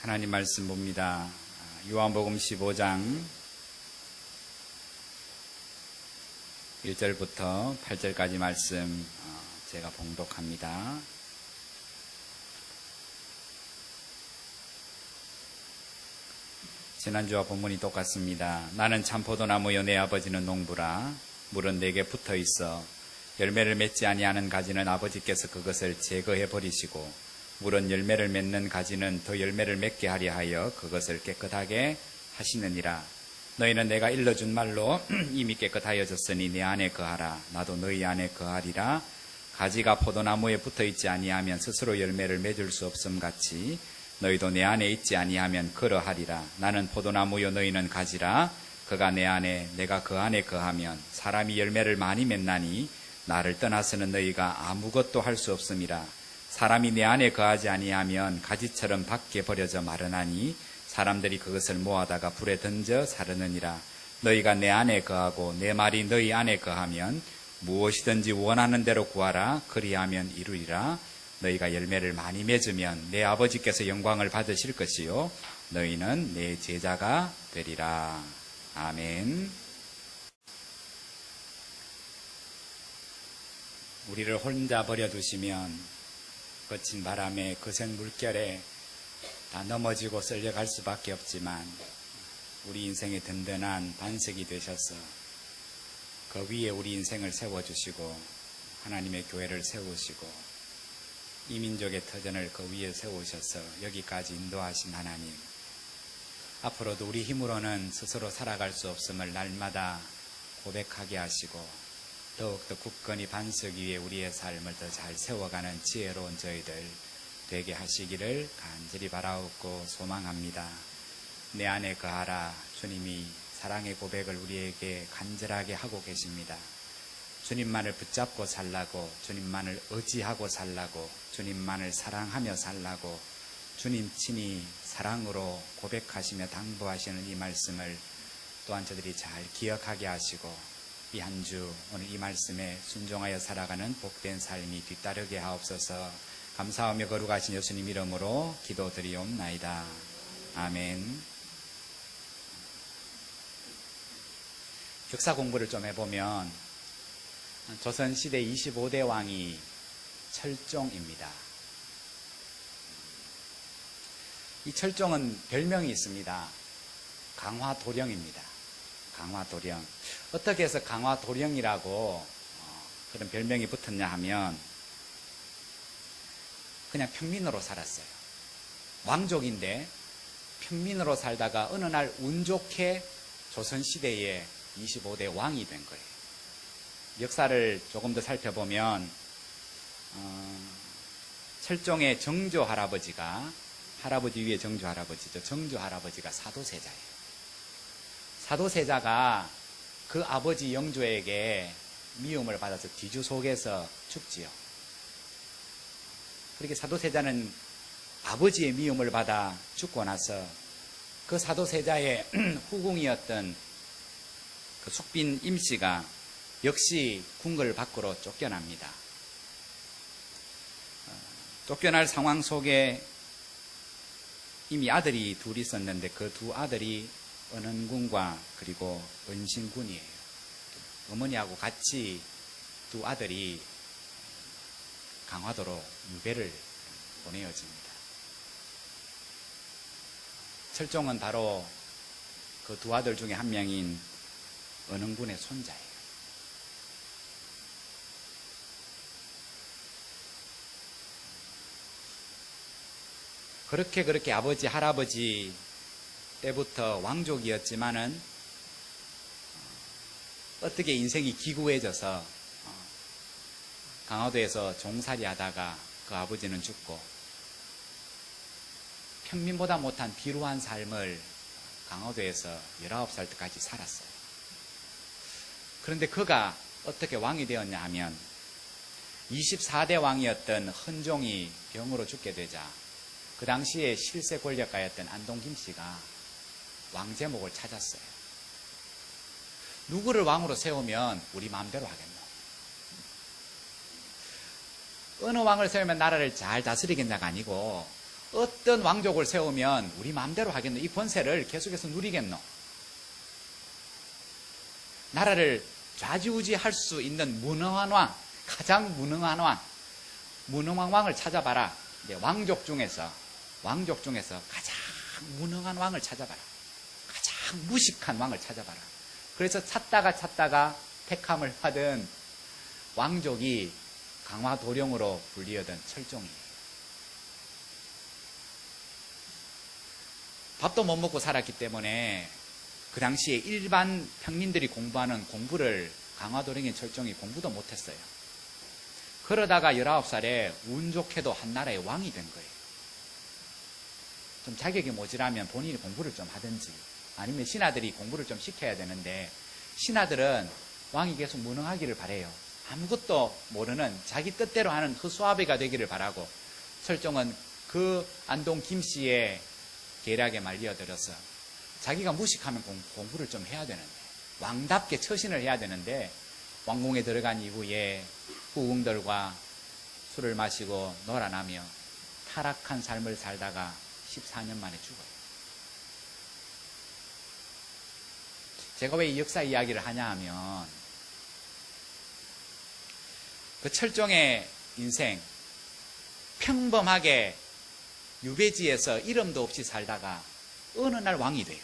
하나님 말씀 봅니다. 요한복음 15장 1절부터 8절까지 말씀 제가 봉독합니다. 지난주와 본문이 똑같습니다. 나는 참포도나무여 내 아버지는 농부라. 물은 내게 붙어 있어 열매를 맺지 아니하는 가지는 아버지께서 그것을 제거해 버리시고 물은 열매를 맺는 가지는 더 열매를 맺게 하려 하여 그것을 깨끗하게 하시느니라. 너희는 내가 일러준 말로 이미 깨끗하여졌으니 내 안에 거하라. 나도 너희 안에 거하리라. 가지가 포도나무에 붙어 있지 아니하면 스스로 열매를 맺을 수 없음 같이 너희도 내 안에 있지 아니하면 그러하리라. 나는 포도나무요 너희는 가지라. 그가 내 안에 내가 그 안에 거하면 사람이 열매를 많이 맺나니 나를 떠나서는 너희가 아무것도 할 수 없음이라. 사람이 내 안에 거하지 아니하면 가지처럼 밖에 버려져 마르나니 사람들이 그것을 모아다가 불에 던져 사르느니라. 너희가 내 안에 거하고 내 말이 너희 안에 거하면 무엇이든지 원하는 대로 구하라. 그리하면 이루리라. 너희가 열매를 많이 맺으면 내 아버지께서 영광을 받으실 것이요 너희는 내 제자가 되리라. 아멘. 우리를 혼자 버려두시면 거친 바람에 거센 물결에 다 넘어지고 쓸려갈 수밖에 없지만 우리 인생의 든든한 반석이 되셔서 그 위에 우리 인생을 세워주시고 하나님의 교회를 세우시고 이 민족의 터전을 그 위에 세우셔서 여기까지 인도하신 하나님, 앞으로도 우리 힘으로는 스스로 살아갈 수 없음을 날마다 고백하게 하시고 더욱더 굳건히 반석 위에 우리의 삶을 더 잘 세워가는 지혜로운 저희들 되게 하시기를 간절히 바라옵고 소망합니다. 내 안에 거하라. 주님이 사랑의 고백을 우리에게 간절하게 하고 계십니다. 주님만을 붙잡고 살라고, 주님만을 의지하고 살라고, 주님만을 사랑하며 살라고 주님 친히 사랑으로 고백하시며 당부하시는 이 말씀을 또한 저들이 잘 기억하게 하시고 이 한 주 오늘 이 말씀에 순종하여 살아가는 복된 삶이 뒤따르게 하옵소서. 감사하며 거룩하신 예수님 이름으로 기도드리옵나이다. 아멘. 역사 공부를 좀 해보면 조선시대 25대 왕이 철종입니다. 이 철종은 별명이 있습니다. 강화도령입니다. 강화도령. 어떻게 해서 강화도령이라고 그런 별명이 붙었냐 하면 그냥 평민으로 살았어요. 왕족인데 평민으로 살다가 어느 날 운 좋게 조선시대에 25대 왕이 된 거예요. 역사를 조금 더 살펴보면 철종의 정조 할아버지가, 할아버지 위에 정조 할아버지죠. 정조 할아버지가 사도세자예요. 사도세자가 그 아버지 영조에게 미움을 받아서 뒤주 속에서 죽지요. 그렇게 사도세자는 아버지의 미움을 받아 죽고 나서 그 사도세자의 후궁이었던 그 숙빈 임씨가 역시 궁궐 밖으로 쫓겨납니다. 쫓겨날 상황 속에 이미 아들이 둘이 있었는데 그 두 아들이 은은군과 그리고 은신군이에요. 어머니하고 같이 두 아들이 강화도로 유배를 보내어집니다. 철종은 바로 그 두 아들 중에 한 명인 은은군의 손자예요. 그렇게 아버지, 할아버지 때부터 왕족이었지만은 어떻게 인생이 기구해져서 강화도에서 종살이 하다가 그 아버지는 죽고 평민보다 못한 비루한 삶을 강화도에서 19살 때까지 살았어요. 그런데 그가 어떻게 왕이 되었냐 하면 24대 왕이었던 헌종이 병으로 죽게 되자 그 당시에 실세 권력가였던 안동 김씨가 왕제목을 찾았어요. 누구를 왕으로 세우면 우리 마음대로 하겠노? 어느 왕을 세우면 나라를 잘 다스리겠냐가 아니고 어떤 왕족을 세우면 우리 마음대로 하겠노? 이 권세를 계속해서 누리겠노? 나라를 좌지우지할 수 있는 무능한 왕, 가장 무능한 왕, 무능한 왕을 찾아봐라. 왕족 중에서 가장 무능한 왕을 찾아봐라. 가장 무식한 왕을 찾아봐라. 그래서 찾다가 택함을 받은 왕족이 강화도령으로 불리우던 철종이에요. 밥도 못 먹고 살았기 때문에 그 당시에 일반 평민들이 공부하는 공부를 강화도령의 철종이 공부도 못했어요. 그러다가 19살에 운 좋게도 한 나라의 왕이 된 거예요. 좀 자격이 모자라면 본인이 공부를 좀 하든지 아니면 신하들이 공부를 좀 시켜야 되는데 신하들은 왕이 계속 무능하기를 바라요. 아무것도 모르는 자기 뜻대로 하는 허수아비가 되기를 바라고 철종은 그 안동 김씨의 계략에 말려들어서 자기가 무식하면 공부를 좀 해야 되는데 왕답게 처신을 해야 되는데 왕궁에 들어간 이후에 후궁들과 술을 마시고 놀아나며 타락한 삶을 살다가 14년 만에 죽어요. 제가 왜 이 역사 이야기를 하냐 하면 그 철종의 인생 평범하게 유배지에서 이름도 없이 살다가 어느 날 왕이 돼요.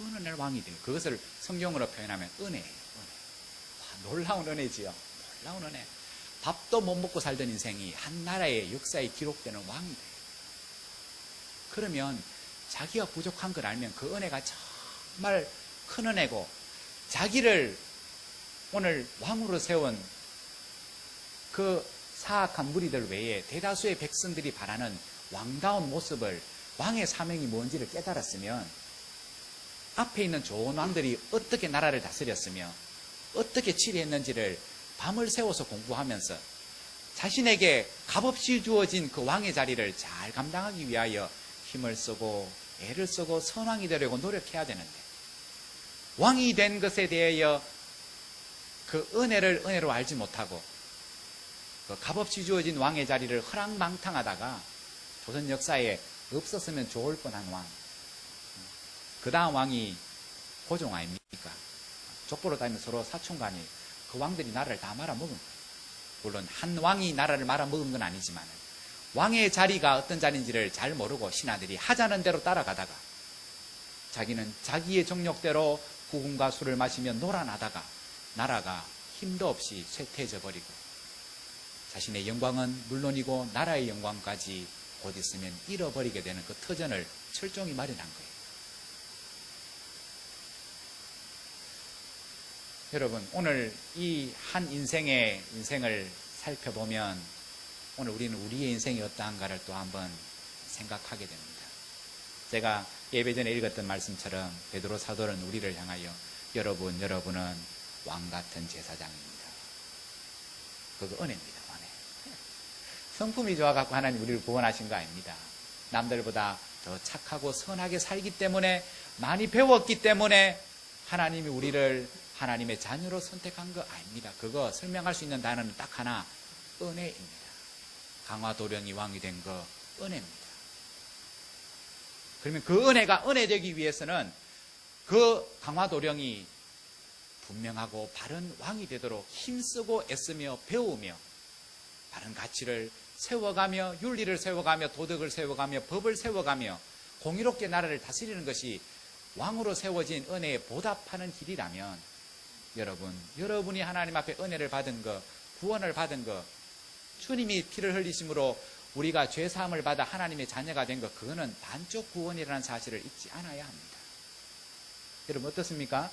어느 날 왕이 돼요. 그것을 성경으로 표현하면 은혜예요. 은혜. 와, 놀라운 은혜지요. 놀라운 은혜. 밥도 못 먹고 살던 인생이 한 나라의 역사에 기록되는 왕이 돼요. 그러면 자기가 부족한 걸 알면 그 은혜가 정말 큰 은혜고 자기를 오늘 왕으로 세운 그 사악한 무리들 외에 대다수의 백성들이 바라는 왕다운 모습을 왕의 사명이 뭔지를 깨달았으면 앞에 있는 좋은 왕들이 어떻게 나라를 다스렸으며 어떻게 치리했는지를 밤을 새워서 공부하면서 자신에게 값없이 주어진 그 왕의 자리를 잘 감당하기 위하여 힘을 쓰고 애를 쓰고 선왕이 되려고 노력해야 되는데 왕이 된 것에 대하여 그 은혜를 은혜로 알지 못하고 그 값없이 주어진 왕의 자리를 허랑방탕하다가 조선 역사에 없었으면 좋을 뻔한 왕. 그 다음 왕이 고종 아닙니까? 족보로 따지면 서로 사촌간이 그 왕들이 나라를 다 말아먹은 거예요. 물론 한 왕이 나라를 말아먹은 건 아니지만 왕의 자리가 어떤 자리인지를 잘 모르고 신하들이 하자는 대로 따라가다가 자기는 자기의 정욕대로 후궁과 술을 마시며 놀아나다가 나라가 힘도 없이 쇠퇴해져 버리고 자신의 영광은 물론이고 나라의 영광까지 곧 있으면 잃어버리게 되는 그 터전을 철종이 마련한 거예요. 여러분, 오늘 이 한 인생의 인생을 살펴보면 오늘 우리는 우리의 인생이 어떠한가를 또 한번 생각하게 됩니다. 제가 예배 전에 읽었던 말씀처럼 베드로 사도는 우리를 향하여 여러분은 왕 같은 제사장입니다. 그거 은혜입니다. 은혜. 성품이 좋아갖고 하나님 우리를 구원하신 거 아닙니다. 남들보다 더 착하고 선하게 살기 때문에 많이 배웠기 때문에 하나님이 우리를 하나님의 자녀로 선택한 거 아닙니다. 그거 설명할 수 있는 단어는 딱 하나, 은혜입니다. 강화도령이 왕이 된 거 은혜입니다. 그러면 그 은혜가 은혜되기 위해서는 그 강화도령이 분명하고 바른 왕이 되도록 힘쓰고 애쓰며 배우며 바른 가치를 세워가며 윤리를 세워가며 도덕을 세워가며 법을 세워가며 공의롭게 나라를 다스리는 것이 왕으로 세워진 은혜에 보답하는 길이라면 여러분이 하나님 앞에 은혜를 받은 거, 구원을 받은 거, 주님이 피를 흘리심으로 우리가 죄사함을 받아 하나님의 자녀가 된 것, 그거는 반쪽 구원이라는 사실을 잊지 않아야 합니다. 여러분 어떻습니까?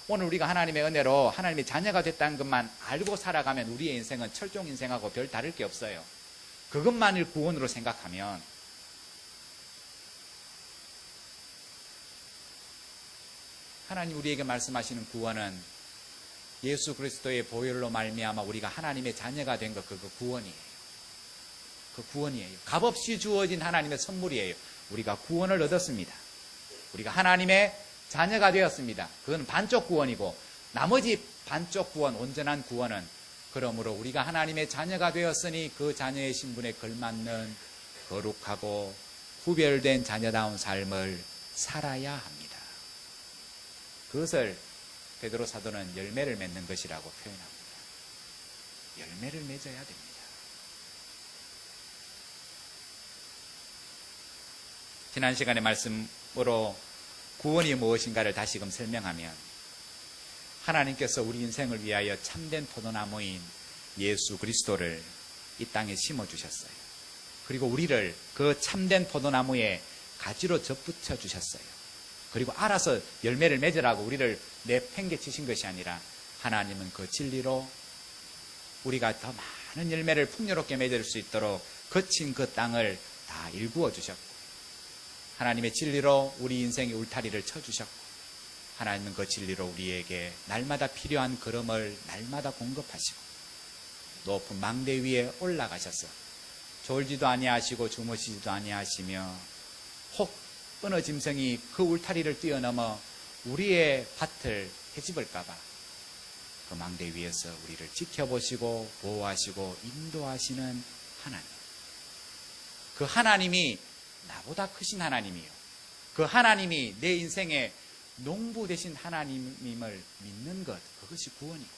오늘 우리가 하나님의 은혜로 하나님의 자녀가 됐다는 것만 알고 살아가면 우리의 인생은 철종 인생하고 별 다를 게 없어요. 그것만을 구원으로 생각하면 하나님 우리에게 말씀하시는 구원은 예수 그리스도의 보혈로 말미암아 우리가 하나님의 자녀가 된 것, 그거 구원이에요. 그 구원이에요. 값없이 주어진 하나님의 선물이에요. 우리가 구원을 얻었습니다. 우리가 하나님의 자녀가 되었습니다. 그건 반쪽 구원이고 나머지 반쪽 구원, 온전한 구원은 그러므로 우리가 하나님의 자녀가 되었으니 그 자녀의 신분에 걸맞는 거룩하고 구별된 자녀다운 삶을 살아야 합니다. 그것을 베드로 사도는 열매를 맺는 것이라고 표현합니다. 열매를 맺어야 됩니다. 지난 시간의 말씀으로 구원이 무엇인가를 다시금 설명하면, 하나님께서 우리 인생을 위하여 참된 포도나무인 예수 그리스도를 이 땅에 심어주셨어요. 그리고 우리를 그 참된 포도나무에 가지로 접붙여 주셨어요. 그리고 알아서 열매를 맺으라고 우리를 내팽개치신 것이 아니라, 하나님은 그 진리로 우리가 더 많은 열매를 풍요롭게 맺을 수 있도록 거친 그 땅을 다 일구어 주셨고, 하나님의 진리로 우리 인생의 울타리를 쳐주셨고, 하나님은 그 진리로 우리에게 날마다 필요한 걸음을 날마다 공급하시고, 높은 망대 위에 올라가셔서 졸지도 아니하시고 주무시지도 아니하시며, 혹 어느 짐승이 그 울타리를 뛰어넘어 우리의 밭을 헤집을까봐 그 망대 위에서 우리를 지켜보시고 보호하시고 인도하시는 하나님. 그 하나님이 나보다 크신 하나님이요, 그 하나님이 내 인생의 농부 되신 하나님임을 믿는 것, 그것이 구원이고,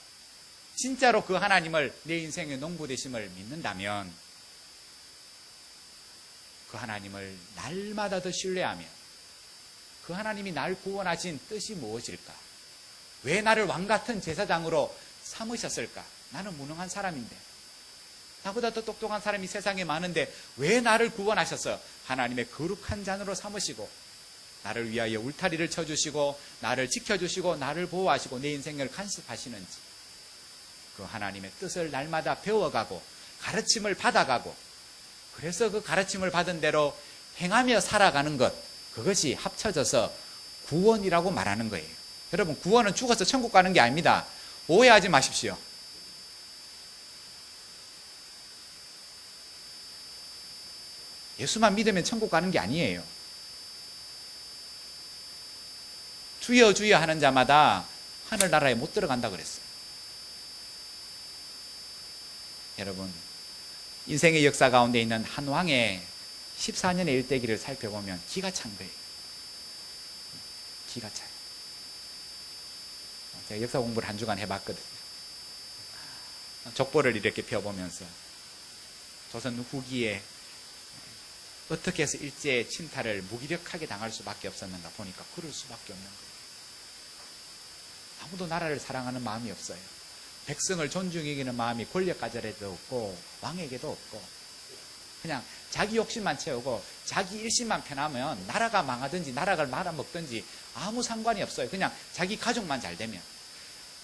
진짜로 그 하나님을 내 인생의 농부 되심을 믿는다면 그 하나님을 날마다 더 신뢰하며, 그 하나님이 날 구원하신 뜻이 무엇일까? 왜 나를 왕같은 제사장으로 삼으셨을까? 나는 무능한 사람인데, 나보다 더 똑똑한 사람이 세상에 많은데 왜 나를 구원하셔서 하나님의 거룩한 잔으로 삼으시고 나를 위하여 울타리를 쳐주시고 나를 지켜주시고 나를 보호하시고 내 인생을 간섭하시는지, 그 하나님의 뜻을 날마다 배워가고 가르침을 받아가고, 그래서 그 가르침을 받은 대로 행하며 살아가는 것, 그것이 합쳐져서 구원이라고 말하는 거예요. 여러분, 구원은 죽어서 천국 가는 게 아닙니다. 오해하지 마십시오. 예수만 믿으면 천국 가는 게 아니에요. 주여 주여 하는 자마다 하늘나라에 못 들어간다 그랬어요. 여러분, 인생의 역사 가운데 있는 한 왕의 14년의 일대기를 살펴보면 기가 찬 거예요. 기가 차요. 제가 역사 공부를 한 주간 해봤거든요. 족보를 이렇게 펴보면서 조선 후기에 어떻게 해서 일제의 침탈을 무기력하게 당할 수밖에 없었는가 보니까 그럴 수밖에 없는 거예요. 아무도 나라를 사랑하는 마음이 없어요. 백성을 존중히 여기는 마음이 권력가절에도 없고 왕에게도 없고, 그냥 자기 욕심만 채우고 자기 일심만 편하면 나라가 망하든지 나라가 말아먹든지 아무 상관이 없어요. 그냥 자기 가족만 잘 되면,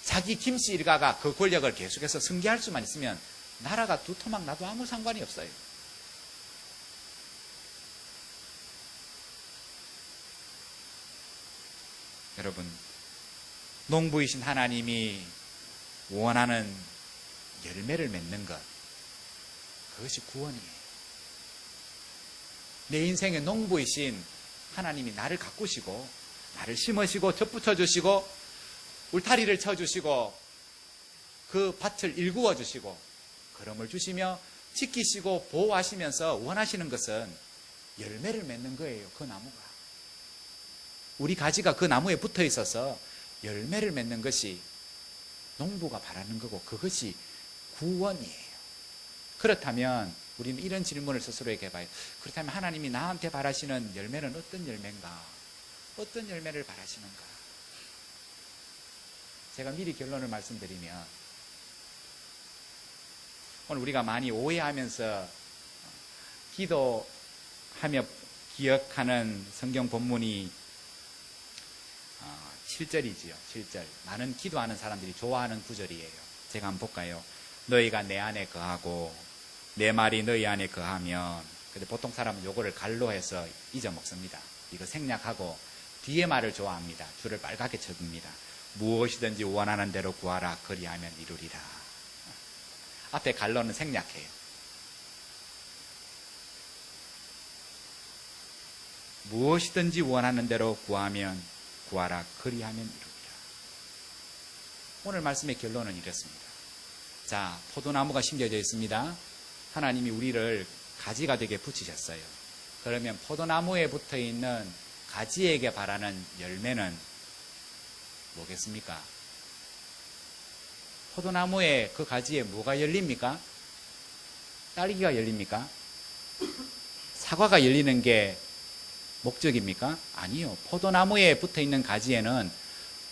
자기 김씨 일가가 그 권력을 계속해서 승계할 수만 있으면 나라가 두 토막 나도 아무 상관이 없어요. 여러분, 농부이신 하나님이 원하는 열매를 맺는 것, 그것이 구원이에요. 내 인생의 농부이신 하나님이 나를 가꾸시고 나를 심으시고 접붙여 주시고 울타리를 쳐주시고 그 밭을 일구어 주시고 걸음을 주시며 지키시고 보호하시면서 원하시는 것은 열매를 맺는 거예요. 그 나무가, 우리 가지가 그 나무에 붙어 있어서 열매를 맺는 것이 농부가 바라는 거고, 그것이 구원이에요. 그렇다면 우리는 이런 질문을 스스로에게 해봐요. 그렇다면 하나님이 나한테 바라시는 열매는 어떤 열매인가? 어떤 열매를 바라시는가? 제가 미리 결론을 말씀드리면, 오늘 우리가 많이 오해하면서 기도하며 기억하는 성경 본문이 7절이지요. 7절. 많은 기도하는 사람들이 좋아하는 구절이에요. 제가 한번 볼까요? 너희가 내 안에 거하고 내 말이 너희 안에 거하면. 근데 보통 사람은 요거를 갈로해서 잊어먹습니다. 이거 생략하고 뒤에 말을 좋아합니다. 줄을 빨갛게 쳐둡니다. 무엇이든지 원하는 대로 구하라 그리하면 이루리라. 앞에 갈로는 생략해요. 무엇이든지 원하는 대로 구하면 구하라 그리하면 이루리라. 오늘 말씀의 결론은 이렇습니다. 자, 포도나무가 심겨져 있습니다. 하나님이 우리를 가지가 되게 붙이셨어요. 그러면 포도나무에 붙어 있는 가지에게 바라는 열매는 뭐겠습니까? 포도나무에 그 가지에 뭐가 열립니까? 딸기가 열립니까? 사과가 열리는 게 목적입니까? 아니요. 포도나무에 붙어 있는 가지에는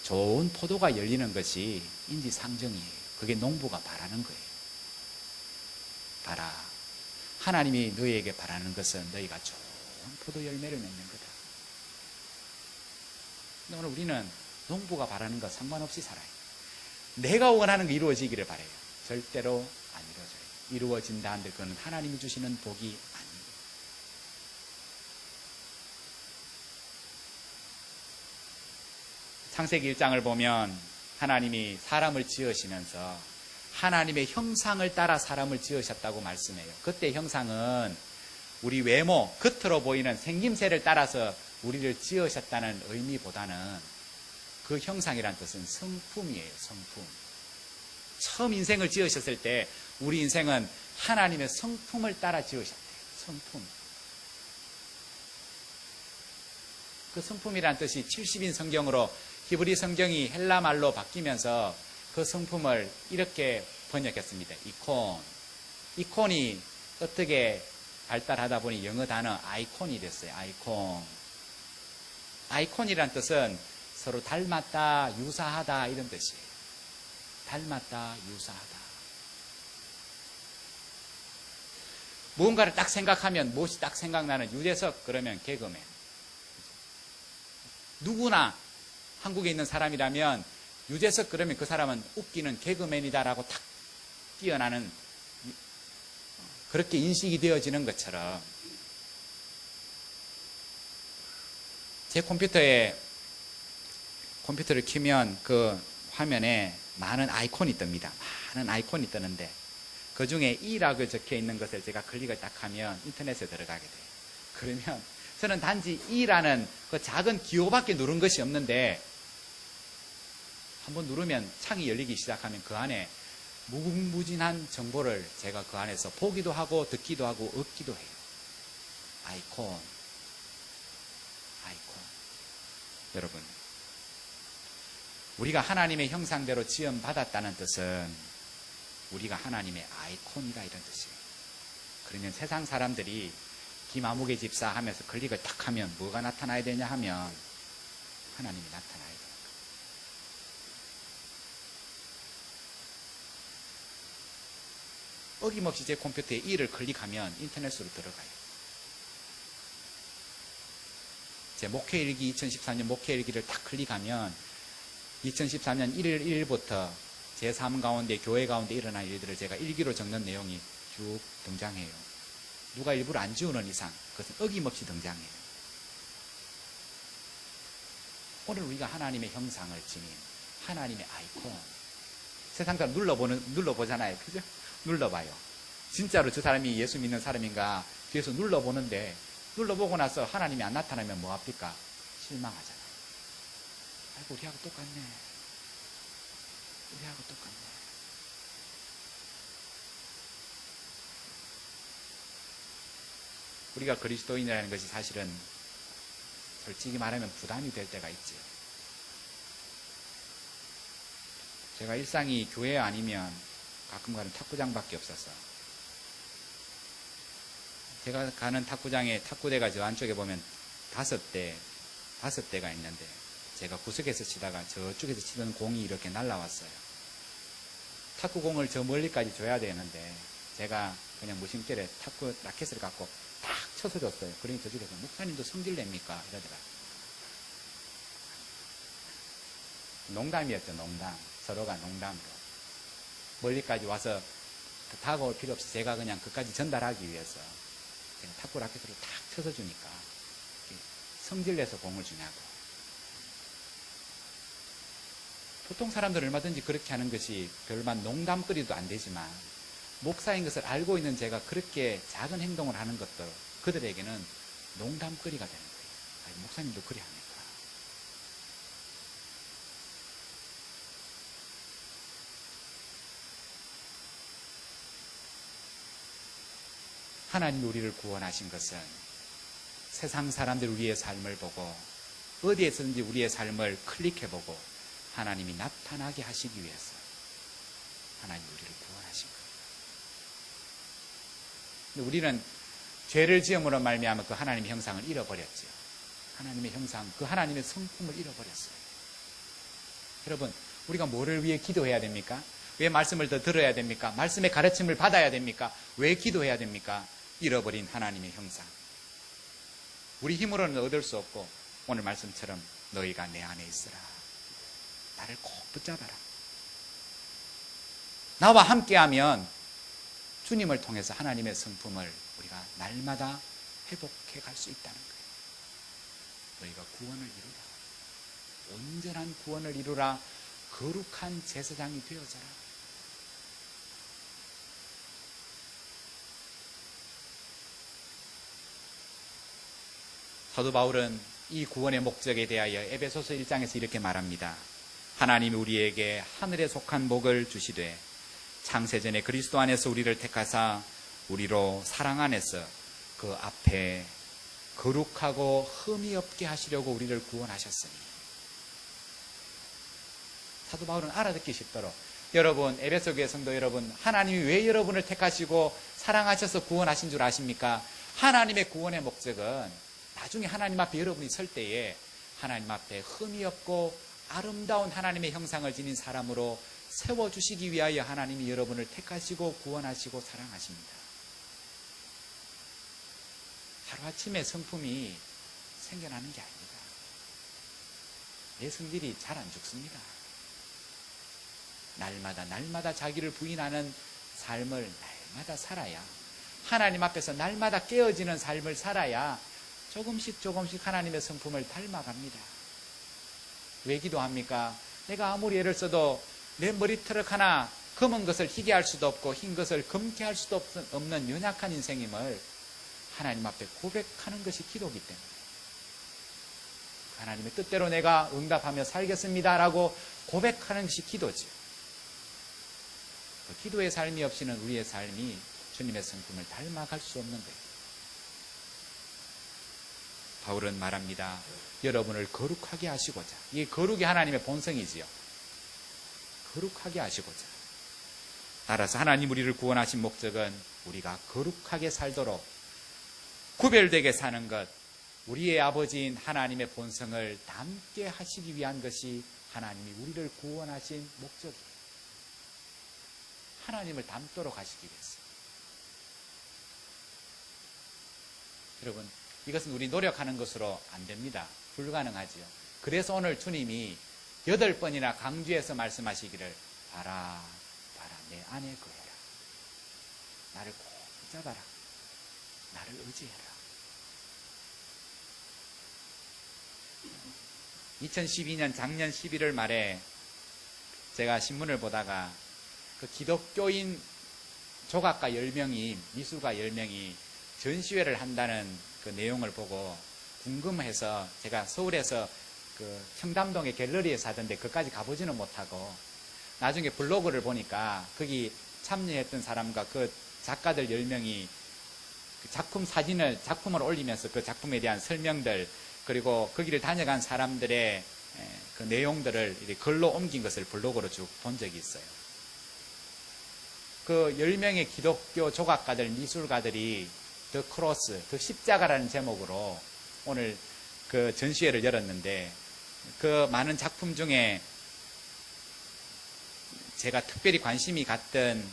좋은 포도가 열리는 것이 인지상정이에요. 그게 농부가 바라는 거예요. 봐라. 하나님이 너희에게 바라는 것은 너희가 좋은 포도 열매를 맺는 거다. 근데 오늘 우리는 농부가 바라는 것 상관없이 살아요. 내가 원하는 거 이루어지기를 바라요. 절대로 안 이루어져요. 이루어진다 한들 그건 하나님이 주시는 복이 아니에요. 창세기 1장을 보면 하나님이 사람을 지으시면서 하나님의 형상을 따라 사람을 지으셨다고 말씀해요. 그때 형상은 우리 외모, 겉으로 보이는 생김새를 따라서 우리를 지으셨다는 의미보다는 그 형상이란 뜻은 성품이에요. 성품. 처음 인생을 지으셨을 때 우리 인생은 하나님의 성품을 따라 지으셨대요. 성품. 그 성품이란 뜻이 70인 성경으로 히브리 성경이 헬라 말로 바뀌면서 그 성품을 이렇게 번역했습니다. 이콘. 이콘이 어떻게 발달하다 보니 영어 단어 아이콘이 됐어요. 아이콘. 아이콘이란 뜻은 서로 닮았다, 유사하다 이런 뜻이에요. 닮았다, 유사하다. 무언가를 딱 생각하면 무엇이 딱 생각나는 유재석 그러면 개그맨. 누구나 한국에 있는 사람이라면 유재석 그러면 그 사람은 웃기는 개그맨이다라고 탁 뛰어나는 그렇게 인식이 되어지는 것처럼 제 컴퓨터를 켜면 그 화면에 많은 아이콘이 뜹니다. 많은 아이콘이 뜨는데 그 중에 E라고 적혀 있는 것을 제가 클릭을 딱 하면 인터넷에 들어가게 돼요. 그러면 저는 단지 E라는 그 작은 기호밖에 누른 것이 없는데 한번 누르면 창이 열리기 시작하면 그 안에 무궁무진한 정보를 제가 그 안에서 보기도 하고 듣기도 하고 얻기도 해요. 아이콘. 아이콘. 여러분, 우리가 하나님의 형상대로 지음받았다는 뜻은 우리가 하나님의 아이콘이다 이런 뜻이에요. 그러면 세상 사람들이 김아무개 집사 하면서 클릭을 딱 하면 뭐가 나타나야 되냐 하면 하나님이 나타나야 돼요. 어김없이 제 컴퓨터에 E를 클릭하면 인터넷으로 들어가요. 제 목회일기 2013년 목회일기를 딱 클릭하면 2013년 1월 1일부터 제 삶 가운데 교회 가운데 일어난 일들을 제가 일기로 적는 내용이 쭉 등장해요. 누가 일부러 안 지우는 이상 그것은 어김없이 등장해요. 오늘 우리가 하나님의 형상을 지닌 하나님의 아이콘. 세상 사람 눌러보잖아요. 그죠? 눌러봐요. 진짜로 저 사람이 예수 믿는 사람인가 뒤에서 눌러보는데 눌러보고 나서 하나님이 안 나타나면 뭐합니까? 실망하잖아요. 아이고 우리하고 똑같네. 우리하고 똑같네. 우리가 그리스도인이라는 것이 사실은 솔직히 말하면 부담이 될 때가 있죠. 제가 일상이 교회 아니면 가끔 가는 탁구장밖에 없었어. 제가 가는 탁구장에 탁구대가 저 안쪽에 보면 5대가 있는데 제가 구석에서 치다가 저쪽에서 치던 공이 이렇게 날라왔어요. 탁구공을 저 멀리까지 줘야 되는데 제가 그냥 무심결에 탁구 라켓을 갖고 탁 쳐서 줬어요. 그러니 저쪽에서 목사님도 성질 냅니까? 이러더라. 농담이었죠. 농담. 서로가 농담으로. 멀리까지 와서 다가올 필요 없이 제가 그냥 그까지 전달하기 위해서 제가 탁구 라켓으로 탁 쳐서 주니까 성질내서 공을 주냐고. 보통 사람들은 얼마든지 그렇게 하는 것이 별반 농담거리도 안 되지만 목사인 것을 알고 있는 제가 그렇게 작은 행동을 하는 것도 그들에게는 농담거리가 되는 거예요. 아니, 목사님도 그래 합니까? 하나님이 우리를 구원하신 것은 세상 사람들 우리의 삶을 보고 어디에서든지 우리의 삶을 클릭해보고 하나님이 나타나게 하시기 위해서 하나님 우리를 구원하신 거예요. 근데 우리는 죄를 지음으로 말미암아 그 하나님의 형상을 잃어버렸죠. 하나님의 형상, 그 하나님의 성품을 잃어버렸어요. 여러분, 우리가 뭐를 위해 기도해야 됩니까? 왜 말씀을 더 들어야 됩니까? 말씀의 가르침을 받아야 됩니까? 왜 기도해야 됩니까? 잃어버린 하나님의 형상. 우리 힘으로는 얻을 수 없고 오늘 말씀처럼 너희가 내 안에 있으라. 나를 꼭 붙잡아라. 나와 함께하면 주님을 통해서 하나님의 성품을 우리가 날마다 회복해 갈 수 있다는 거예요. 너희가 구원을 이루라. 온전한 구원을 이루라. 거룩한 제사장이 되어져라. 사도 바울은 이 구원의 목적에 대하여 에베소서 1장에서 이렇게 말합니다. 하나님이 우리에게 하늘에 속한 복을 주시되 창세전에 그리스도 안에서 우리를 택하사 우리로 사랑 안에서 그 앞에 거룩하고 흠이 없게 하시려고 우리를 구원하셨으니. 사도 바울은 알아듣기 쉽도록, 여러분, 에베소 교회 성도 여러분, 하나님이 왜 여러분을 택하시고 사랑하셔서 구원하신 줄 아십니까? 하나님의 구원의 목적은 나중에 하나님 앞에 여러분이 설 때에 하나님 앞에 흠이 없고 아름다운 하나님의 형상을 지닌 사람으로 세워주시기 위하여 하나님이 여러분을 택하시고 구원하시고 사랑하십니다. 하루아침에 성품이 생겨나는 게 아닙니다. 내 성질이 잘 안 죽습니다. 날마다 자기를 부인하는 삶을 날마다 살아야, 하나님 앞에서 날마다 깨어지는 삶을 살아야 조금씩 하나님의 성품을 닮아갑니다. 왜 기도합니까? 내가 아무리 애를 써도 내 머리털 하나 검은 것을 희게 할 수도 없고 흰 것을 검게 할 수도 없는 연약한 인생임을 하나님 앞에 고백하는 것이 기도이기 때문에, 하나님의 뜻대로 내가 응답하며 살겠습니다라고 고백하는 것이 기도죠. 그 기도의 삶이 없이는 우리의 삶이 주님의 성품을 닮아갈 수 없는 거예요. 바울은 말합니다. 여러분을 거룩하게 하시고자. 이게 거룩이 하나님의 본성이지요. 거룩하게 하시고자. 따라서 하나님 우리를 구원하신 목적은 우리가 거룩하게 살도록, 구별되게 사는 것, 우리의 아버지인 하나님의 본성을 닮게 하시기 위한 것이 하나님이 우리를 구원하신 목적이에요. 하나님을 닮도록 하시기 위해서. 여러분, 이것은 우리 노력하는 것으로 안 됩니다. 불가능하지요. 그래서 오늘 주님이 8번이나 강조해서 말씀하시기를, 봐라 내 안에 거해라. 나를 꼭 붙잡아라. 나를 의지해라. 2012년 작년 11월 말에 제가 신문을 보다가 그 기독교인 조각가 10명이, 미술가 10명이 전시회를 한다는 그 내용을 보고 궁금해서 제가 서울에서 그 청담동의 갤러리에 사던데 그까지 가보지는 못하고 나중에 블로그를 보니까 거기 참여했던 사람과 그 작가들 10명이 그 작품을 올리면서 그 작품에 대한 설명들, 그리고 거기를 다녀간 사람들의 그 내용들을 이렇게 글로 옮긴 것을 블로그로 쭉 본 적이 있어요. 그 10명의 기독교 조각가들, 미술가들이 더 크로스, 더 십자가라는 제목으로 오늘 그 전시회를 열었는데, 그 많은 작품 중에 제가 특별히 관심이 갔던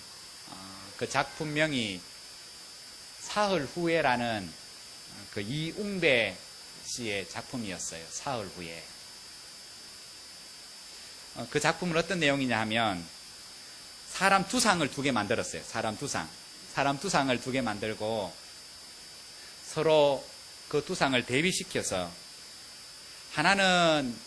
그 작품명이 사흘 후에라는 그 이웅배 씨의 작품이었어요. 사흘 후에. 그 작품은 어떤 내용이냐 하면, 사람 두 상을 2개 만들었어요. 사람 두 상을 2개 만들고 서로 그 두 상을 대비시켜서, 하나는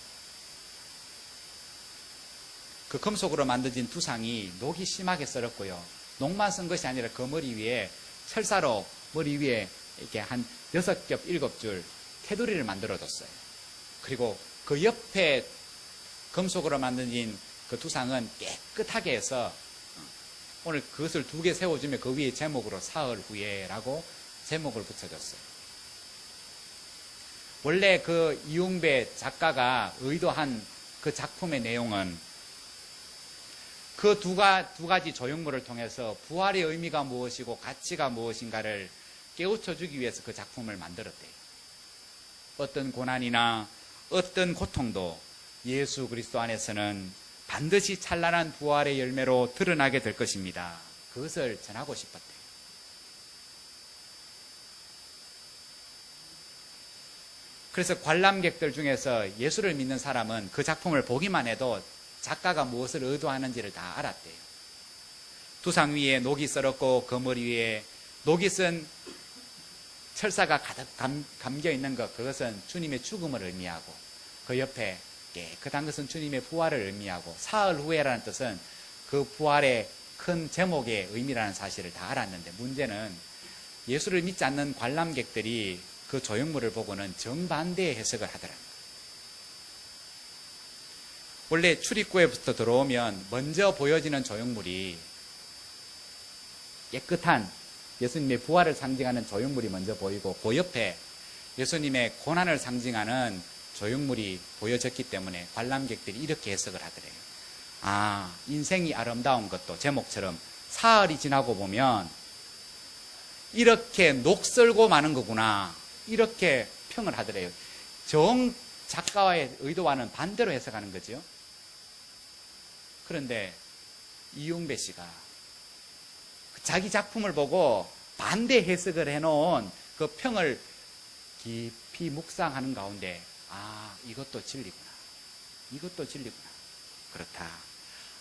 그 금속으로 만들어진 두 상이 녹이 심하게 썰었고요. 녹만 쓴 것이 아니라 그 머리 위에 철사로 머리 위에 이렇게 한 6겹, 7줄 테두리를 만들어뒀어요. 그리고 그 옆에 금속으로 만들어진 그 두 상은 깨끗하게 해서 오늘 그것을 2개 세워주면 그 위에 제목으로 사흘 후에라고 제목을 붙여줬어요. 원래 그 이웅배 작가가 의도한 그 작품의 내용은 그 두 가지 조형물을 통해서 부활의 의미가 무엇이고 가치가 무엇인가를 깨우쳐 주기 위해서 그 작품을 만들었대요. 어떤 고난이나 어떤 고통도 예수 그리스도 안에서는 반드시 찬란한 부활의 열매로 드러나게 될 것입니다. 그것을 전하고 싶었대요. 그래서 관람객들 중에서 예수를 믿는 사람은 그 작품을 보기만 해도 작가가 무엇을 의도하는지를 다 알았대요. 두상 위에 녹이 썰었고 그 머리 위에 녹이 쓴 철사가 가득 감겨 있는 것, 그것은 주님의 죽음을 의미하고, 그 옆에 깨끗한 것은 주님의 부활을 의미하고, 사흘 후에라는 뜻은 그 부활의 큰 제목의 의미라는 사실을 다 알았는데, 문제는 예수를 믿지 않는 관람객들이 그 조형물을 보고는 정반대의 해석을 하더랍니다. 원래 출입구에부터 들어오면 먼저 보여지는 조형물이 깨끗한 예수님의 부활을 상징하는 조형물이 먼저 보이고, 그 옆에 예수님의 고난을 상징하는 조형물이 보여졌기 때문에 관람객들이 이렇게 해석을 하더래요. 아, 인생이 아름다운 것도 제목처럼 사흘이 지나고 보면 이렇게 녹슬고 마는 거구나, 이렇게 평을 하더래요. 정 작가의 의도와는 반대로 해석하는 거죠. 그런데 이웅배 씨가 자기 작품을 보고 반대 해석을 해놓은 그 평을 깊이 묵상하는 가운데, 아, 이것도 진리구나, 이것도 진리구나. 그렇다.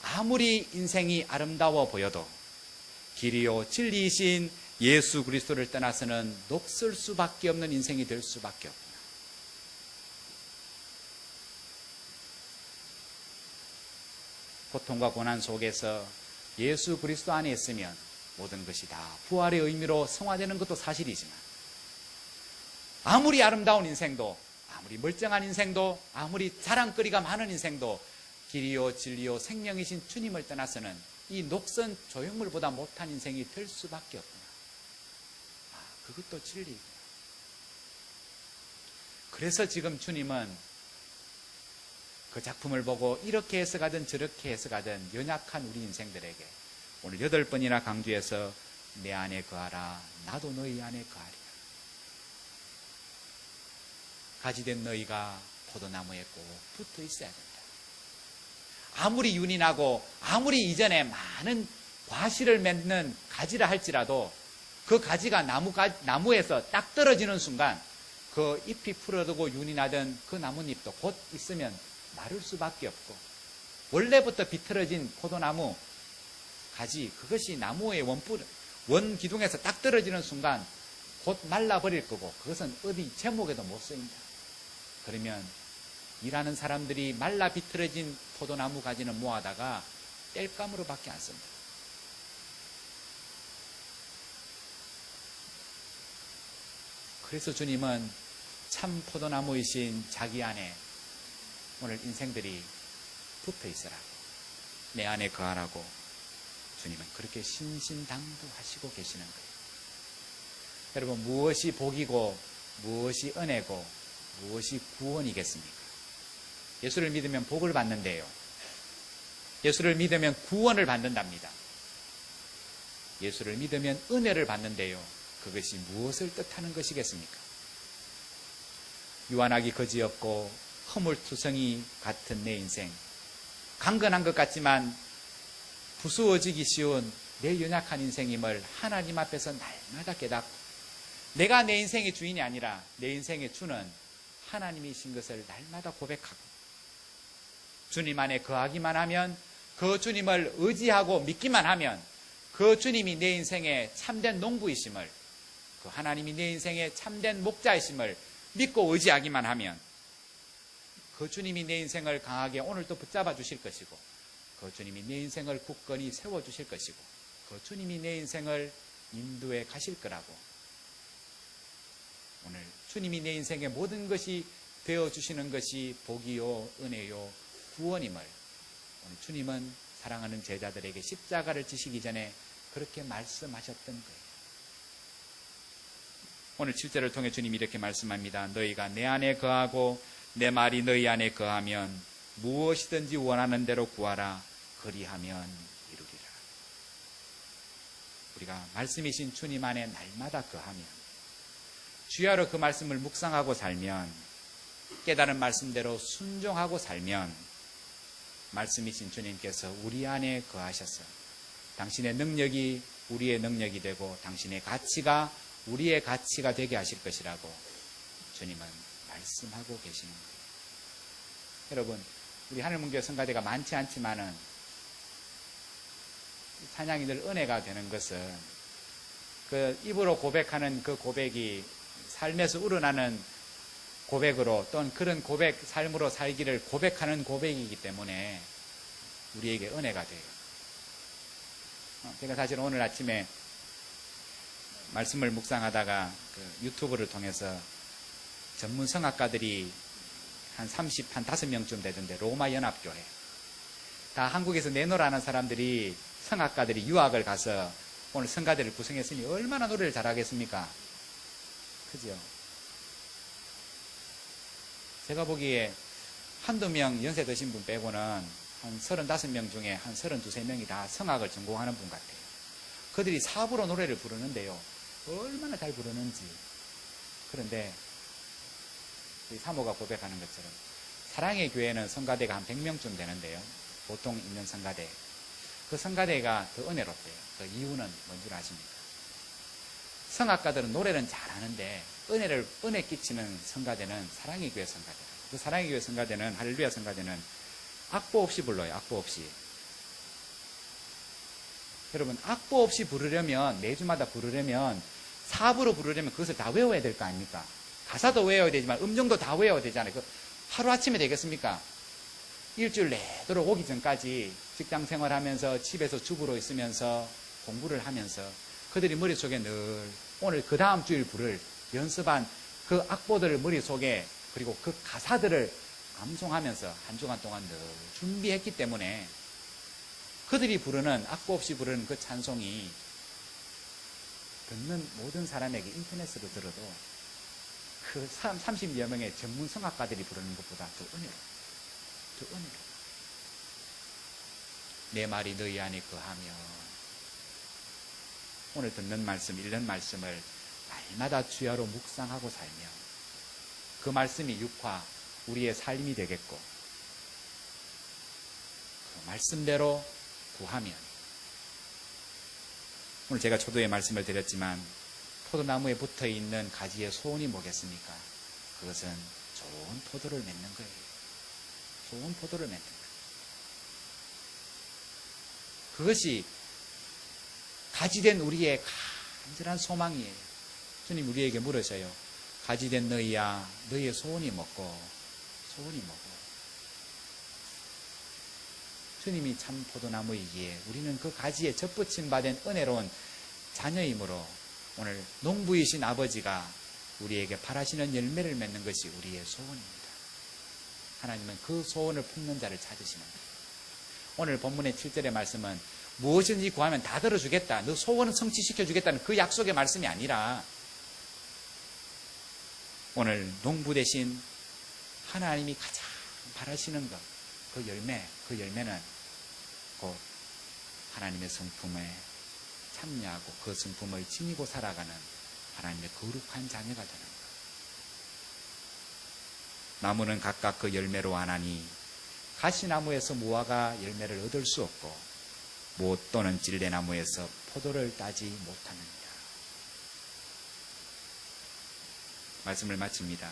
아무리 인생이 아름다워 보여도 길이요 진리이신 예수 그리스도를 떠나서는 녹슬 수밖에 없는 인생이 될 수밖에 없구나. 고통과 고난 속에서 예수 그리스도 안에 있으면 모든 것이 다 부활의 의미로 성화되는 것도 사실이지만, 아무리 아름다운 인생도, 아무리 멀쩡한 인생도, 아무리 자랑거리가 많은 인생도 길이요 진리요 생명이신 주님을 떠나서는 이 녹슨 조형물보다 못한 인생이 될 수밖에 없구나. 아, 그것도 진리구나. 그래서 지금 주님은 그 작품을 보고 이렇게 해석하든 저렇게 해석하든 연약한 우리 인생들에게 오늘 8번이나 강조해서 내 안에 거하라, 나도 너희 안에 거하리라. 가지된 너희가 포도나무에 꼭 붙어 있어야 된다. 아무리 윤이 나고 아무리 이전에 많은 과실을 맺는 가지라 할지라도 그 가지가 나무에서 딱 떨어지는 순간 그 잎이 풀어두고 윤이 나던 그 나뭇잎도 곧 있으면 마를 수밖에 없고, 원래부터 비틀어진 포도나무 가지, 그것이 나무의 원기둥에서 딱 떨어지는 순간 곧 말라버릴 거고, 그것은 어디 제목에도 못 쓰인다. 그러면 일하는 사람들이 말라 비틀어진 포도나무 가지는 모아다가 땔감으로밖에 안 씁니다. 그래서 주님은 참 포도나무이신 자기 안에 오늘 인생들이 붙어 있으라고, 내 안에 거하라고 주님은 그렇게 신신당부하시고 계시는 거예요. 여러분, 무엇이 복이고 무엇이 은혜고 무엇이 구원이겠습니까? 예수를 믿으면 복을 받는데요, 예수를 믿으면 구원을 받는답니다. 예수를 믿으면 은혜를 받는데요, 그것이 무엇을 뜻하는 것이겠습니까? 유한하기 거지없고 허물투성이 같은 내 인생, 강건한 것 같지만 부수어지기 쉬운 내 연약한 인생임을 하나님 앞에서 날마다 깨닫고, 내가 내 인생의 주인이 아니라 내 인생의 주는 하나님이신 것을 날마다 고백하고, 주님 안에 거하기만 하면, 그 주님을 의지하고 믿기만 하면 그 주님이 내 인생의 참된 농부이심을, 그 하나님이 내 인생의 참된 목자이심을 믿고 의지하기만 하면 그 주님이 내 인생을 강하게 오늘도 붙잡아 주실 것이고, 그 주님이 내 인생을 굳건히 세워주실 것이고, 그 주님이 내 인생을 인도해 가실 거라고, 오늘 주님이 내 인생의 모든 것이 되어주시는 것이 복이요 은혜요 구원임을 오늘 주님은 사랑하는 제자들에게 십자가를 지시기 전에 그렇게 말씀하셨던 거예요. 오늘 7절을 통해 주님이 이렇게 말씀합니다. 너희가 내 안에 거하고 내 말이 너희 안에 거하면 무엇이든지 원하는 대로 구하라. 그리하면 이루리라. 우리가 말씀이신 주님 안에 날마다 거하면, 주야로 그 말씀을 묵상하고 살면, 깨달은 말씀대로 순종하고 살면 말씀이신 주님께서 우리 안에 거하셔서 당신의 능력이 우리의 능력이 되고 당신의 가치가 우리의 가치가 되게 하실 것이라고 주님은 말씀하고 계시는 거예요. 여러분, 우리 하늘문교회 성가대가 많지 않지만은 찬양이들 은혜가 되는 것은 그 입으로 고백하는 그 고백이 삶에서 우러나는 고백으로, 또는 그런 고백, 삶으로 살기를 고백하는 고백이기 때문에 우리에게 은혜가 돼요. 제가 사실 오늘 아침에 말씀을 묵상하다가 그 유튜브를 통해서 전문 성악가들이 한 5명쯤 되던데, 로마 연합교회. 다 한국에서 내노라는 사람들이, 성악가들이 유학을 가서 오늘 성가대를 구성했으니 얼마나 노래를 잘하겠습니까? 그죠? 제가 보기에 한두 명 연세 드신 분 빼고는 한 35명 중에 한 32~33명이 다 성악을 전공하는 분 같아요. 그들이 사부로 노래를 부르는데요, 얼마나 잘 부르는지. 그런데 우리 사모가 고백하는 것처럼 사랑의 교회는 성가대가 한 100명쯤 되는데요, 보통 있는 성가대, 그 성가대가 더 은혜롭대요. 그 이유는 뭔지 아십니까? 성악가들은 노래는 잘하는데 은혜 끼치는 성가대는 사랑의 교회 성가대. 그 사랑의 교회 성가대는, 할렐루야 성가대는 악보 없이 불러요. 악보 없이. 여러분, 악보 없이 부르려면, 매주마다 부르려면, 사부로 부르려면 그것을 다 외워야 될 거 아닙니까? 가사도 외워야 되지만 음정도 다 외워야 되잖아요. 그 하루아침에 되겠습니까? 일주일 내도록 오기 전까지 직장 생활하면서 집에서 주부로 있으면서 공부를 하면서 그들이 머릿속에 늘 오늘 그 다음 주일 부를 연습한 그 악보들을 머릿속에, 그리고 그 가사들을 암송하면서 한 주간 동안 늘 준비했기 때문에 그들이 부르는, 악보 없이 부르는 그 찬송이 듣는 모든 사람에게 인터넷으로 들어도 그 30여 명의 전문 성악가들이 부르는 것보다 더 은혜로워. 더 은혜로워. 내 말이 너희 안에 거하며, 오늘 듣는 말씀, 읽는 말씀을 날마다 주야로 묵상하고 살며 그 말씀이 육화, 우리의 삶이 되겠고 그 말씀대로 구하면, 오늘 제가 초도에 말씀을 드렸지만 포도나무에 붙어있는 가지의 소원이 뭐겠습니까? 그것은 좋은 포도를 맺는 거예요. 좋은 포도를 맺는 거예요. 그것이 가지된 우리의 간절한 소망이에요. 주님 우리에게 물으셔요. 가지된 너희야, 너희의 소원이 뭐고? 소원이 뭐고? 주님이 참 포도나무이기에 우리는 그 가지에 접붙임 받은 은혜로운 자녀이므로 오늘 농부이신 아버지가 우리에게 바라시는 열매를 맺는 것이 우리의 소원입니다. 하나님은 그 소원을 품는 자를 찾으시는 거예요. 오늘 본문의 7절의 말씀은 무엇인지 구하면 다 들어주겠다, 너 소원은 성취시켜주겠다는 그 약속의 말씀이 아니라, 오늘 농부 대신 하나님이 가장 바라시는 것, 그 열매는 곧 하나님의 성품에 참여하고 그 성품을 지니고 살아가는 하나님의 거룩한 자녀가 되는 것. 나무는 각각 그 열매로 아나니 가시나무에서 무화과 열매를 얻을 수 없고 못 또는 찔레나무에서 포도를 따지 못하느니라. 말씀을 마칩니다.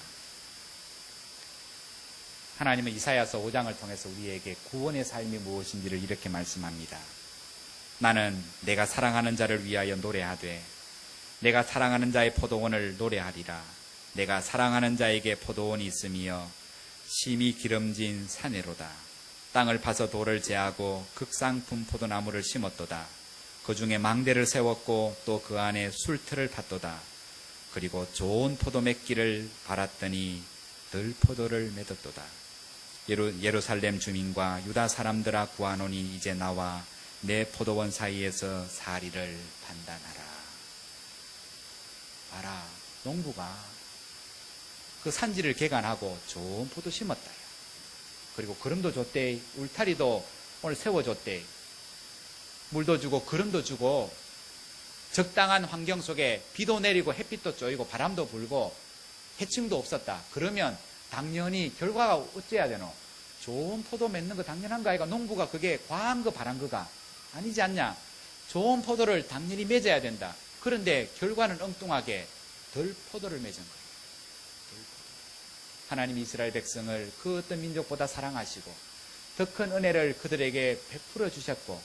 하나님은 이사야서 5장을 통해서 우리에게 구원의 삶이 무엇인지를 이렇게 말씀합니다. 나는 내가 사랑하는 자를 위하여 노래하되 내가 사랑하는 자의 포도원을 노래하리라. 내가 사랑하는 자에게 포도원이 있으며 심히 기름진 사내로다. 땅을 파서 돌을 제하고 극상품 포도나무를 심었도다. 그 중에 망대를 세웠고 또 그 안에 술틀을 팠도다. 그리고 좋은 포도 맺기를 바랐더니 들포도를 맺었도다. 예루살렘 주민과 유다 사람들아 구하노니 이제 나와 내 포도원 사이에서 사리를 판단하라. 봐라, 농부가 그 산지를 개간하고 좋은 포도 심었다. 그리고 거름도 줬대. 울타리도 오늘 세워줬대. 물도 주고 거름도 주고 적당한 환경 속에 비도 내리고 햇빛도 쬐이고 바람도 불고 해충도 없었다. 그러면 당연히 결과가 어째야 되노? 좋은 포도 맺는 거 당연한 거 아이가? 농부가 그게 과한 거 바란 거가 아니지 않냐? 좋은 포도를 당연히 맺어야 된다. 그런데 결과는 엉뚱하게 덜 포도를 맺은 거예요. 하나님이 이스라엘 백성을 그 어떤 민족보다 사랑하시고 더 큰 은혜를 그들에게 베풀어 주셨고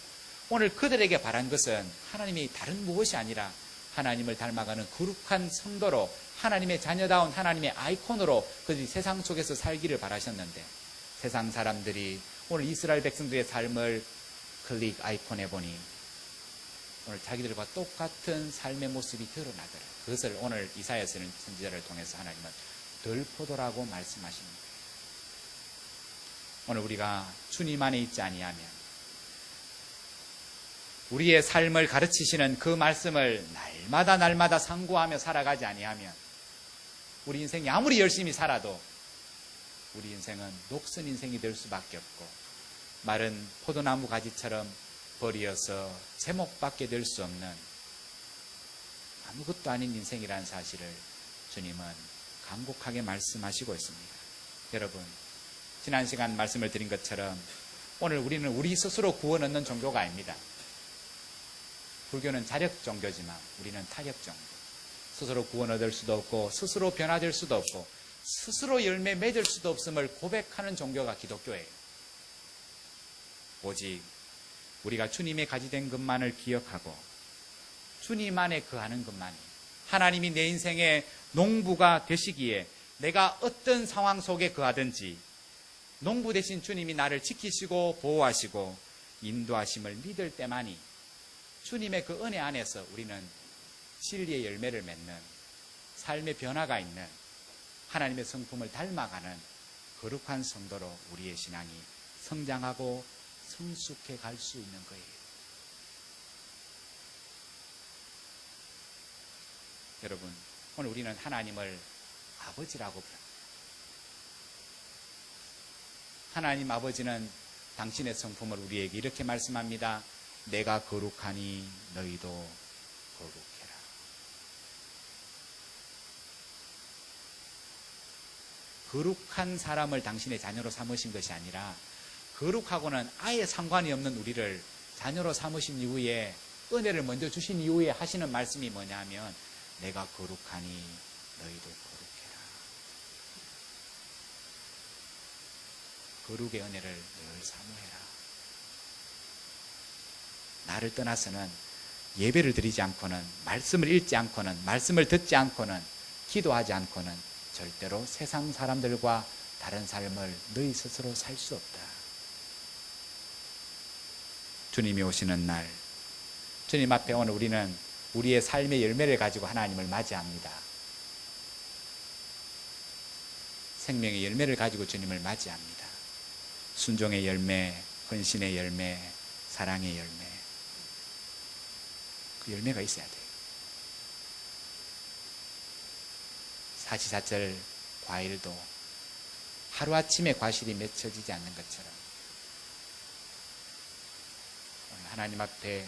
오늘 그들에게 바란 것은 하나님이 다른 무엇이 아니라 하나님을 닮아가는 거룩한 성도로 하나님의 자녀다운 하나님의 아이콘으로 그들이 세상 속에서 살기를 바라셨는데 세상 사람들이 오늘 이스라엘 백성들의 삶을 클릭 아이콘에 보니 오늘 자기들과 똑같은 삶의 모습이 드러나더라. 그것을 오늘 이사야 선지자를 통해서 하나님은 덜 포도라고 말씀하십니다. 오늘 우리가 주님 안에 있지 아니하면 우리의 삶을 가르치시는 그 말씀을 날마다 상고하며 살아가지 아니하면 우리 인생이 아무리 열심히 살아도 우리 인생은 녹슨 인생이 될 수밖에 없고 마른 포도나무 가지처럼 버리어서 제목밖에 될 수 없는 아무것도 아닌 인생이라는 사실을 주님은 간곡하게 말씀하시고 있습니다. 여러분, 지난 시간 말씀을 드린 것처럼 오늘 우리는 우리 스스로 구원 얻는 종교가 아닙니다. 불교는 자력 종교지만 우리는 타격 종교. 스스로 구원 얻을 수도 없고 스스로 변화될 수도 없고 스스로 열매 맺을 수도 없음을 고백하는 종교가 기독교예요. 오직 우리가 주님의 가지된 것만을 기억하고 주님 안에 거하는 것만이 하나님이 내 인생의 농부가 되시기에 내가 어떤 상황 속에 거하든지 농부 대신 주님이 나를 지키시고 보호하시고 인도하심을 믿을 때만이 주님의 그 은혜 안에서 우리는 진리의 열매를 맺는 삶의 변화가 있는 하나님의 성품을 닮아가는 거룩한 성도로 우리의 신앙이 성장하고 성숙해 갈 수 있는 거예요. 여러분, 오늘 우리는 하나님을 아버지라고 부릅니다. 하나님 아버지는 당신의 성품을 우리에게 이렇게 말씀합니다. 내가 거룩하니 너희도 거룩해라. 거룩한 사람을 당신의 자녀로 삼으신 것이 아니라 거룩하고는 아예 상관이 없는 우리를 자녀로 삼으신 이후에 은혜를 먼저 주신 이후에 하시는 말씀이 뭐냐 하면 내가 거룩하니 너희도 거룩해라. 거룩의 은혜를 늘 사모해라. 나를 떠나서는 예배를 드리지 않고는 말씀을 읽지 않고는 말씀을 듣지 않고는 기도하지 않고는 절대로 세상 사람들과 다른 삶을 너희 스스로 살 수 없다. 주님이 오시는 날 주님 앞에 오늘 우리는 우리의 삶의 열매를 가지고 하나님을 맞이합니다. 생명의 열매를 가지고 주님을 맞이합니다. 순종의 열매, 헌신의 열매, 사랑의 열매. 그 열매가 있어야 돼요. 사시사철 과일도 하루아침에 과실이 맺혀지지 않는 것처럼 하나님 앞에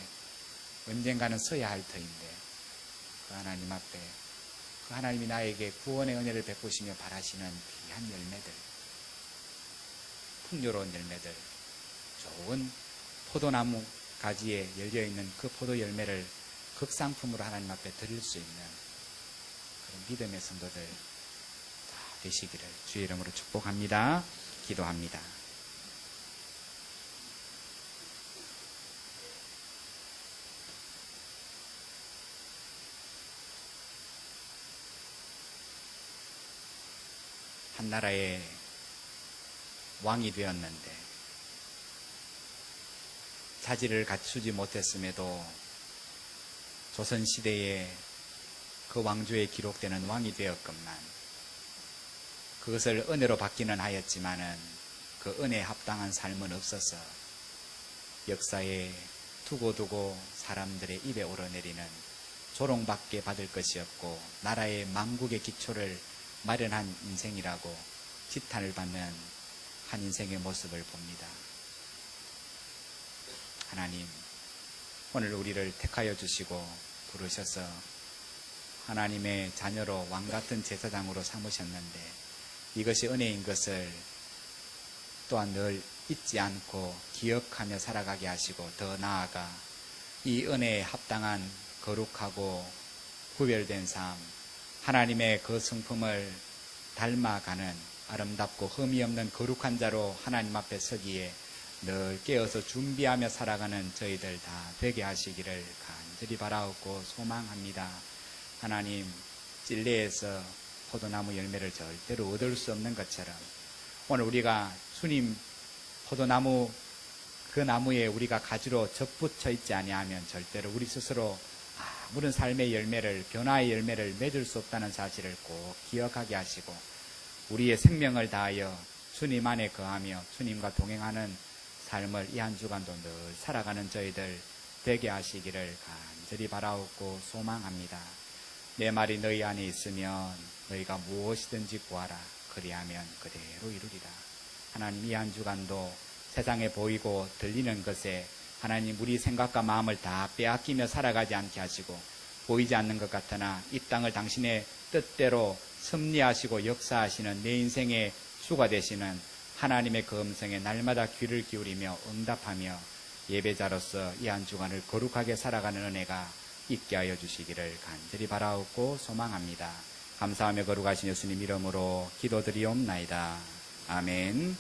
언젠가는 서야 할 터인데 그 하나님 앞에 그 하나님이 나에게 구원의 은혜를 베푸시며 바라시는 귀한 열매들, 풍요로운 열매들, 좋은 포도나무 가지에 열려있는 그 포도 열매를 극상품으로 하나님 앞에 드릴 수 있는 그런 믿음의 성도들 다 되시기를 주의 이름으로 축복합니다. 기도합니다. 한 나라의 왕이 되었는데 자질을 갖추지 못했음에도 조선시대에 그 왕조에 기록되는 왕이 되었건만 그것을 은혜로 받기는 하였지만은 그 은혜에 합당한 삶은 없어서 역사에 두고두고 사람들의 입에 오르내리는 조롱밖에 받을 것이 없고 나라의 만국의 기초를 마련한 인생이라고 지탄을 받는 한 인생의 모습을 봅니다. 하나님, 오늘 우리를 택하여 주시고 부르셔서 하나님의 자녀로 왕같은 제사장으로 삼으셨는데 이것이 은혜인 것을 또한 늘 잊지 않고 기억하며 살아가게 하시고 더 나아가 이 은혜에 합당한 거룩하고 구별된 삶, 하나님의 그 성품을 닮아가는 아름답고 흠이 없는 거룩한 자로 하나님 앞에 서기에 늘 깨어서 준비하며 살아가는 저희들 다 되게 하시기를 간절히 바라옵고 소망합니다. 하나님, 찔레에서 포도나무 열매를 절대로 얻을 수 없는 것처럼 오늘 우리가 주님 포도나무 그 나무에 우리가 가지로 접붙여 있지 아니하면 절대로 우리 스스로 아무런 삶의 열매를, 변화의 열매를 맺을 수 없다는 사실을 꼭 기억하게 하시고 우리의 생명을 다하여 주님 안에 거하며 주님과 동행하는 삶을 이 한 주간도 늘 살아가는 저희들 되게 하시기를 간절히 바라옵고 소망합니다. 내 말이 너희 안에 있으면 너희가 무엇이든지 구하라. 그리하면 그대로 이루리라. 하나님, 이 한 주간도 세상에 보이고 들리는 것에 하나님 우리 생각과 마음을 다 빼앗기며 살아가지 않게 하시고 보이지 않는 것 같으나 이 땅을 당신의 뜻대로 섭리하시고 역사하시는 내 인생의 주가 되시는 하나님의 그 음성에 날마다 귀를 기울이며 응답하며 예배자로서 이 한 주간을 거룩하게 살아가는 은혜가 있게 하여 주시기를 간절히 바라옵고 소망합니다. 감사하며 거룩하신 예수님 이름으로 기도드리옵나이다. 아멘.